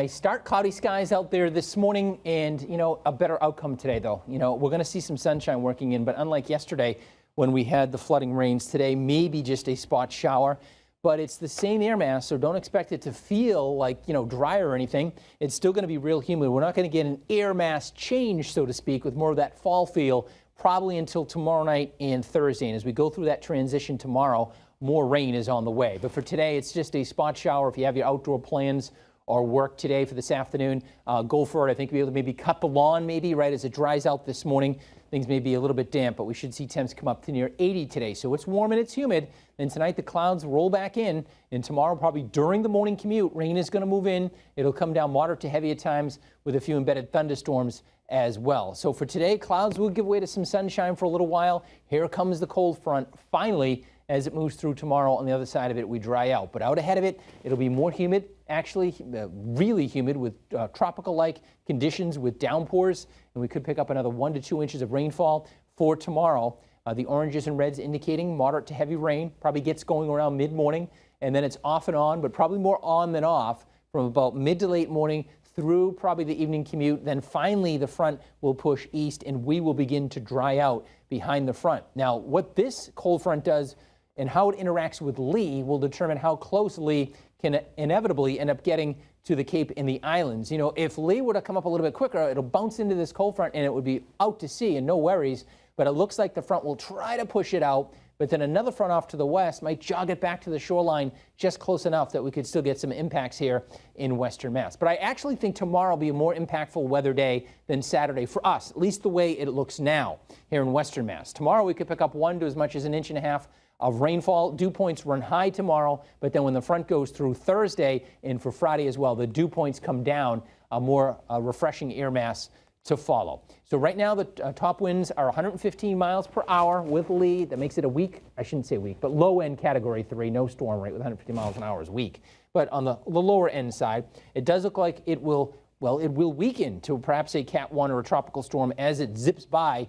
Start cloudy skies out there this morning, and a better outcome today though. We're going to see some sunshine working in, but unlike yesterday when we had the flooding rains, today maybe just a spot shower. But it's the same air mass, so don't expect it to feel like dry or anything. It's still going to be real humid. We're not going to get an air mass change, so to speak, with more of that fall feel probably until tomorrow night and Thursday. And as we go through that transition tomorrow, more rain is on the way. But for today, it's just a spot shower. If you have your outdoor plans or work today for this afternoon, go for it. I think we'll be able to maybe cut the lawn right as it dries out this morning. Things may be a little bit damp, but we should see temps come up to near 80 today. So it's warm and it's humid. Then tonight the clouds roll back in, and tomorrow probably during the morning commute, rain is going to move in. It'll come down moderate to heavy at times with a few embedded thunderstorms as well. So for today, clouds will give way to some sunshine for a little while. Here comes the cold front finally. As it moves through tomorrow, on the other side of it, we dry out. But out ahead of it, it'll be more humid, actually really humid with tropical-like conditions with downpours. And we could pick up another 1 to 2 inches of rainfall for tomorrow. The oranges and reds indicating moderate to heavy rain. Probably gets going around mid-morning. And then it's off and on, but probably more on than off from about mid to late morning through probably the evening commute. Then finally the front will push east and we will begin to dry out behind the front. Now, what this cold front does and how it interacts with Lee will determine how close Lee can inevitably end up getting to the Cape and the islands. If Lee were to come up a little bit quicker, it'll bounce into this cold front and it would be out to sea and no worries. But it looks like the front will try to push it out, but then another front off to the west might jog it back to the shoreline just close enough that we could still get some impacts here in Western Mass. But I actually think tomorrow will be a more impactful weather day than Saturday for us, at least the way it looks now here in Western Mass. Tomorrow we could pick up 1 to as much as 1.5 inches of rainfall. Dew points run high tomorrow, but then when the front goes through Thursday and for Friday as well, the dew points come down, a more refreshing air mass to follow. So right now the top winds are 115 miles per hour with Lee. That makes it a weak, I shouldn't say weak, but low end category 3, no storm rate with 150 miles an hour is weak. But on the lower end side, it does look like it will weaken to perhaps a Cat 1 or a tropical storm as it zips by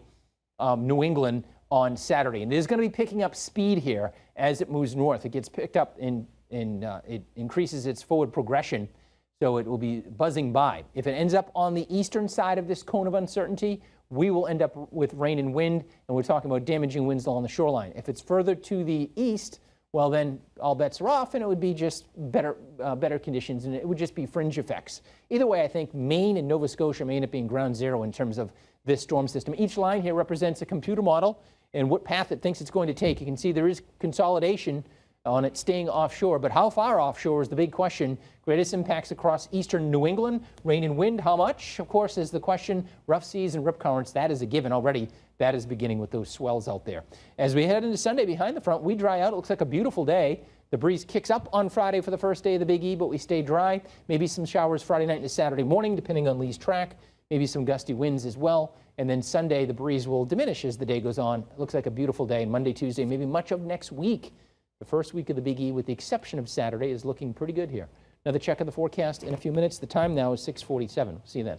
New England on Saturday. And it is going to be picking up speed here as it moves north. It gets picked up it increases its forward progression, so it will be buzzing by. If it ends up on the eastern side of this cone of uncertainty, we will end up with rain and wind, and we're talking about damaging winds along the shoreline. If it's further to the east, well then all bets are off and it would be just better conditions and it would just be fringe effects. Either way, I think Maine and Nova Scotia may end up being ground zero in terms of this storm system. Each line here represents a computer model and what path it thinks it's going to take. You can see there is consolidation on it staying offshore, but how far offshore is the big question. Greatest impacts across eastern New England. Rain and wind, how much? Of course, is the question. Rough seas and rip currents, that is a given already. That is beginning with those swells out there. As we head into Sunday behind the front, we dry out. It looks like a beautiful day. The breeze kicks up on Friday for the first day of the Big E, but we stay dry. Maybe some showers Friday night into Saturday morning, depending on Lee's track. Maybe some gusty winds as well. And then Sunday, the breeze will diminish as the day goes on. It looks like a beautiful day. Monday, Tuesday, maybe much of next week. The first week of the Big E, with the exception of Saturday, is looking pretty good here. Another check of the forecast in a few minutes. The time now is 6:47. See you then.